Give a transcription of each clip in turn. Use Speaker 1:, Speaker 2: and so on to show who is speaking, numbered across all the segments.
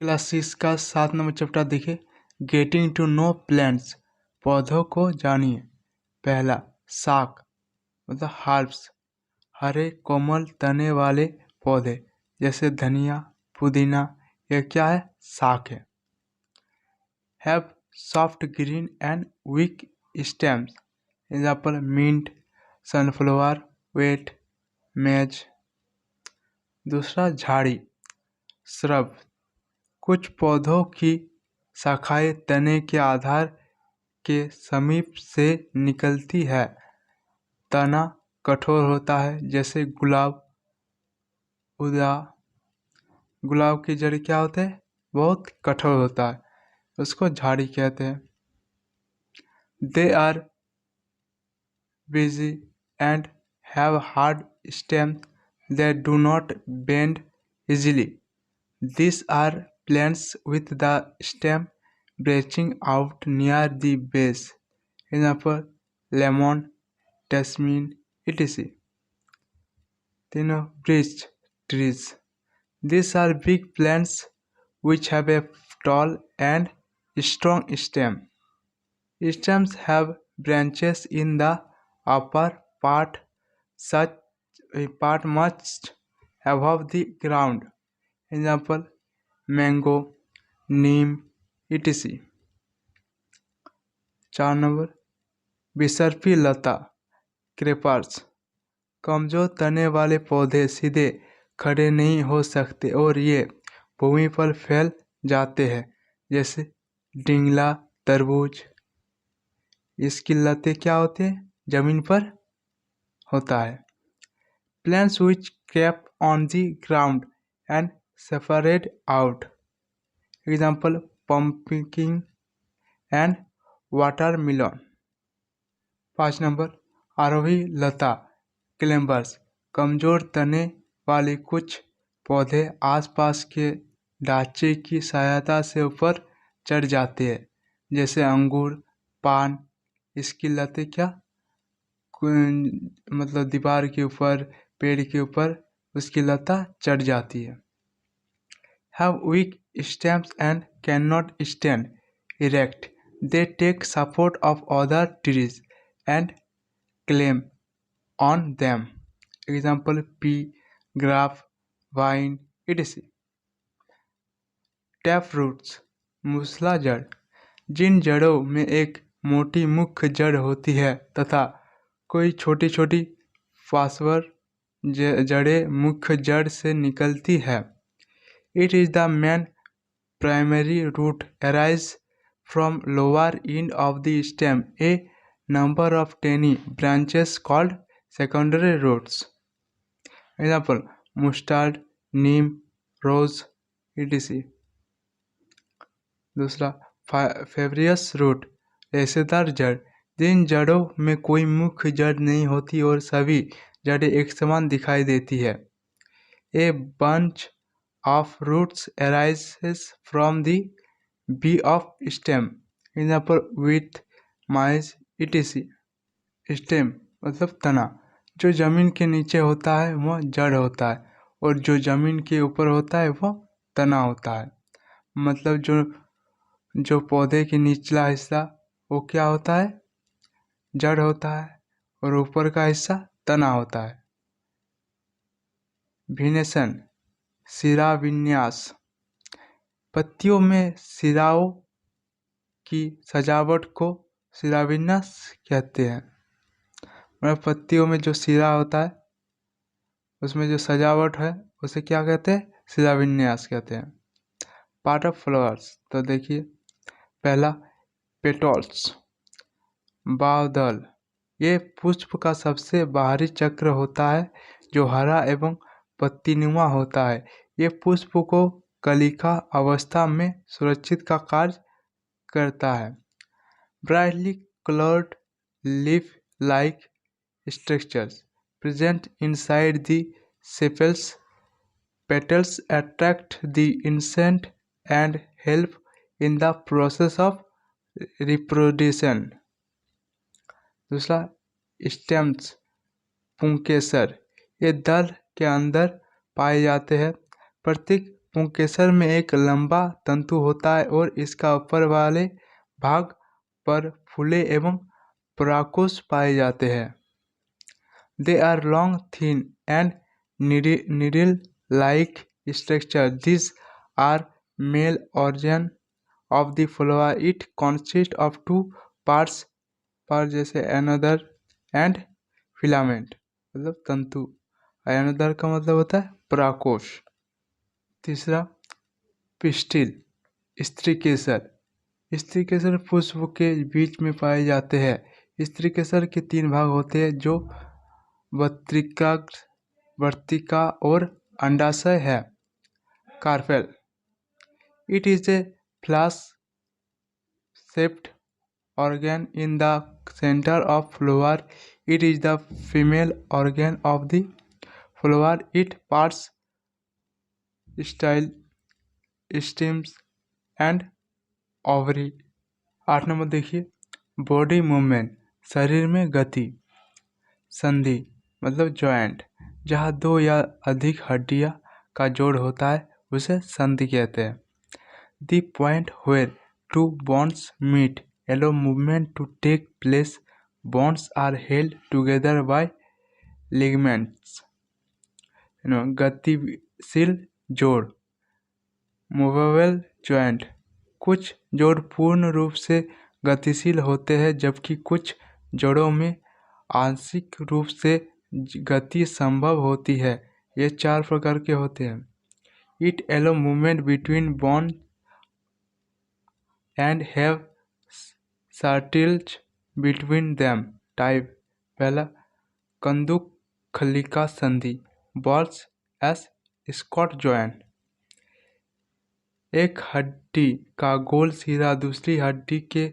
Speaker 1: Class 6 का 7 number chapter देखिए। Getting to know plants, पौधों को जानिए। पहला, शाक मतलब हर्ब्स, हरे कोमल तने वाले पौधे जैसे धनिया, पुदीना, यह क्या है? शाक है। Have soft green and weak stems, example mint, sunflower, wheat, maize. दूसरा, झाड़ी, श्रब, कुछ पौधों की शाखाएं तने के आधार के समीप से निकलती है। तना कठोर होता है जैसे गुलाब, गुलाब की जड़ क्या होते हैं? बहुत कठोर होता है, उसको झाड़ी कहते हैं। They are bushy and have hard stems that do not bend easily. These are plants with the stem branching out near the base. Example, lemon, jasmine, etc. तीनों bridge trees. These are big plants which have a tall and strong stem. Stems have branches in the upper part, such a part much above the ground. Example, mango, neem, etc. 4 number, बिसर्पी लता, क्रेपर्स, कमजोर तने वाले पौधे सीधे खड़े नहीं हो सकते और ये भूमि पर फैल जाते हैं जैसे डिंगला, तरबूज। इसकी लतें क्या होते हैं? जमीन पर होता है। Plants which crop on the ground and separate out. Example, pumpkin and watermelon. 5 number, आरोही लता, क्लेम्बर्स, कमजोर तने वाले कुछ पौधे आसपास के ढांचे की सहायता से ऊपर चढ़ जाते हैं जैसे अंगूर, पान। इसकी लतें क्या मतलब दीवार के ऊपर, पेड़ के ऊपर उसकी लता चढ़ जाती है। Have weak stems and cannot stand erect. They take support of other trees and climb on them. Example, pea, grape, vine, etc. Tap roots, मूसला जड़, जिन जड़ों में एक मोटी मुख्य जड़ होती है तथा कोई छोटी छोटी पार्श्व जड़ें मुख्य जड़ से निकलती है। It is the main primary root arise from lower end of the stem. A number of tiny branches called secondary roots. Example, mustard, neem, rose, etc. दूसरा, फेवरियस रूट, रेशेदार जड़, जिन जड़ों में कोई मुख्य जड़ नहीं होती और सभी जड़ें एक समान दिखाई देती है। A bunch of roots arises from the bee of stem. Example, wheat, maize, etc. Stem मतलब तना, जो जमीन के नीचे होता है वह जड़ होता है और जो जमीन के ऊपर होता है वह तना होता है। मतलब जो पौधे के निचला हिस्सा वो क्या होता है? जड़ होता है और ऊपर का हिस्सा तना होता है। भिनेशन, सिरा विन्यास, पत्तियों में सिराओं की सजावट को सिराविन्यास कहते हैं। मतलब पत्तियों में जो सिरा होता है उसमें जो सजावट है उसे क्या कहते हैं? सिराविन्यास कहते हैं। पार्ट ऑफ फ्लावर्स, तो देखिए, पहला, पेटल्स, बादल, ये पुष्प का सबसे बाहरी चक्र होता है जो हरा एवं पत्तीनुमा होता है। ये पुष्प को कलिका अवस्था में सुरक्षित का कार्य करता है। Brightly coloured leaf like structures present inside the sepals, petals attract the insect and help in the process of reproduction. दूसरा, स्टेम्स, पुंकेसर, ये दल के अंदर पाए जाते हैं। प्रत्येक पुंकेसर में एक लंबा तंतु होता है और इसका ऊपर वाले भाग पर फूले एवं पराकोश पाए जाते हैं। They are long, thin, and needle-like structure. These are male organ of the flower. It consists of two parts, जैसे another and filament, मतलब तंतु। another का मतलब होता है पराकोश। तीसरा पिस्टिल, स्त्रीकेसर। स्त्रीकेसर पुष्प के बीच में पाए जाते हैं। स्त्रीकेसर के 3 भाग होते हैं जो वर्तिका और अंडाशय है। Carpel, it is a flash shaped organ in the center of flower. It is the female organ of the flower. It parts style stems and ovary। 8 number देखिए, बॉडी मूवमेंट, शरीर में गति। संधि मतलब जॉइंट, जहाँ 2 या अधिक हड्डियाँ का जोड़ होता है उसे संधि कहते हैं। The point where two bones meet allow movement to take place. Bones are held together by ligaments. गतिशील जोड़, मूवेबल जॉइंट। कुछ जोड़ पूर्ण रूप से गतिशील होते हैं जबकि कुछ जोड़ों में आंशिक रूप से गति संभव होती है। ये 4 प्रकार के होते हैं। It allow movement between bone and have सर्टिल्स बिटवीन देम। टाइप, पहला कंदुकखलिका संधि, बॉल्स एस स्कॉट जॉइंट। एक हड्डी का गोल सिरा दूसरी हड्डी के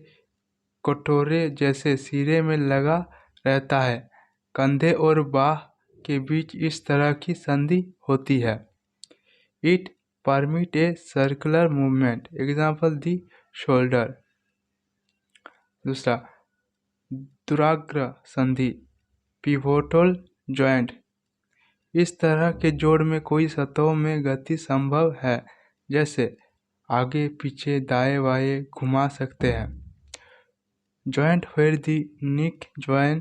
Speaker 1: कटोरे जैसे सिरे में लगा रहता है। कंधे और बाह के बीच इस तरह की संधि होती है। It permit a circular movement, example the shoulder. दूसरा दुराग्र संधि, पिवोटल जॉइंट। इस तरह के जोड़ में कई सतहों में गति संभव है, जैसे आगे पीछे दाएं बाएं घुमा सकते हैं। Joint where the neck join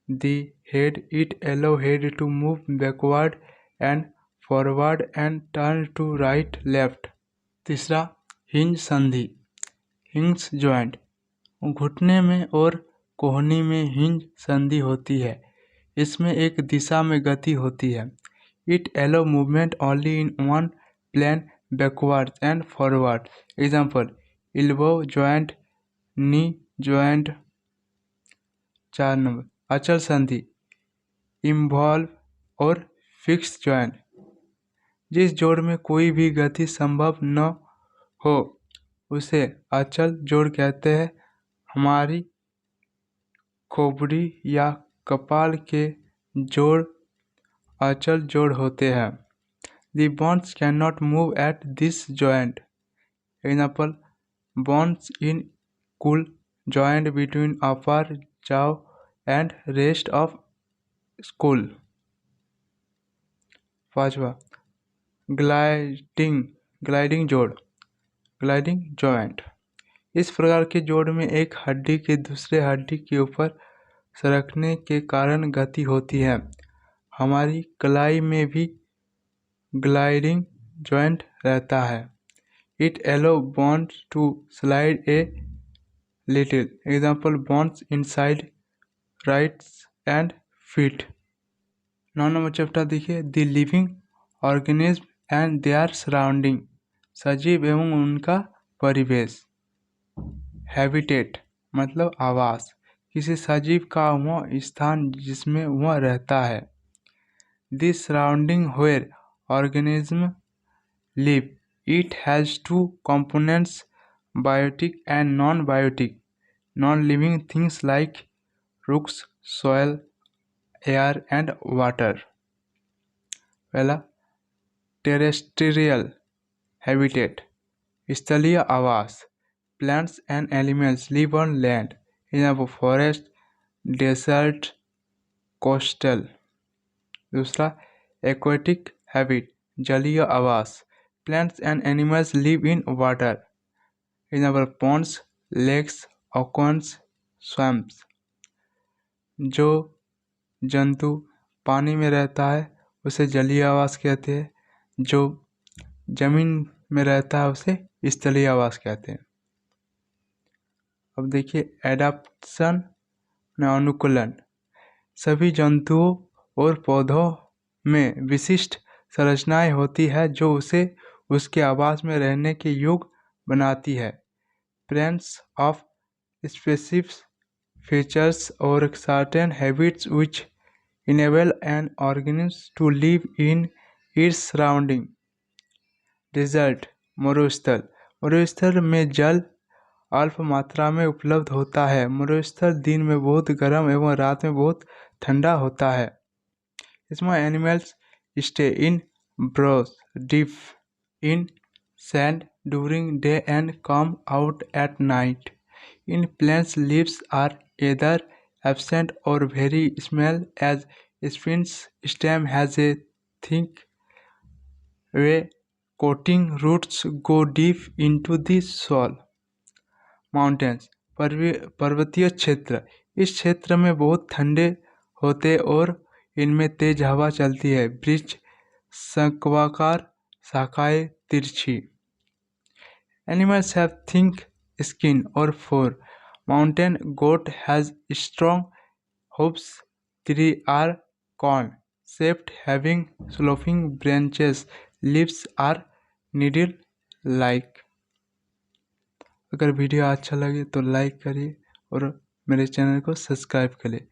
Speaker 1: the head, it allow head to move backward and forward and turn to right left। तीसरा हिंज संधि, हिंज जॉइंट। घुटने में और कोहनी में हिंज संधि होती है। इसमें एक दिशा में गति होती है। It allow movement only in one plane backwards and forward। Example elbow joint, knee joint। 4 number अचल संधि, इन्वॉल्व और फिक्स जॉइंट। जिस जोड़ में कोई भी गति संभव न हो उसे अचल जोड़ कहते हैं। हमारी खोपड़ी या कपाल के जोड़ अचल जोड़ होते हैं। The bones cannot move at this joint। Example, bones in cool joint between upper jaw and rest of skull। 5वां ग्लाइडिंग जोड़, ग्लाइडिंग जॉइंट। इस प्रकार के जोड़ में एक हड्डी के दूसरे हड्डी के ऊपर सरकने के कारण गति होती है। हमारी कलाई में भी ग्लाइडिंग जॉइंट रहता है। It allow bones to slide a little. Example bones inside wrists and feet. 9 number chapter देखिए, the living organism and their surrounding, सजीव एवं उनका परिवेश। हैबिटेट मतलब आवास, किसी सजीव का वह स्थान जिसमें वह रहता है। The surrounding where organism live, it has 2 components, biotic and non-biotic। Non-living things like rocks, soil, air and water। पहला टेरेस्ट्रियल हैबिटेट, स्थलीय आवास। Plants and animals live on land, example forest, desert, coastal। दूसरा aquatic habit, जलीय आवास। Plants and animals live in water. Example, ponds, lakes, oceans, swamps. जो जंतु पानी में रहता है उसे जलीय आवास कहते हैं, जो जमीन में रहता है उसे स्थलीय आवास कहते हैं। अब देखिए एडाप्टेशन, अनुकूलन। सभी जंतुओं और पौधों में विशिष्ट संरचनाएं होती है जो उसे उसके आवास में रहने के योग्य बनाती है। Presence of specific features or certain habits which enable an organism to live in its surrounding. Result, मरुस्थल। मरुस्थल में जल अल्प मात्रा में उपलब्ध होता है। मरुस्थल दिन में बहुत गर्म एवं रात में बहुत ठंडा होता है। इसमें animals stay in broth deep in sand during day and come out at night. In plants, leaves are either absent or very small, as spin's stem has a thick way coating. Roots go deep into the soil. Mountains, पर्वतीय क्षेत्र। इस क्षेत्र में बहुत ठंडे होते और इनमें तेज हवा चलती है। वृक्ष शंक्वाकार शाखाएं तिरछी। Animals have thick skin or fur. Mountain goat has strong hooves. Trees are cone-shaped, having sloping branches. Leaves are needle-like. अगर वीडियो अच्छा लगे तो लाइक करिए और मेरे चैनल को सब्सक्राइब करिए।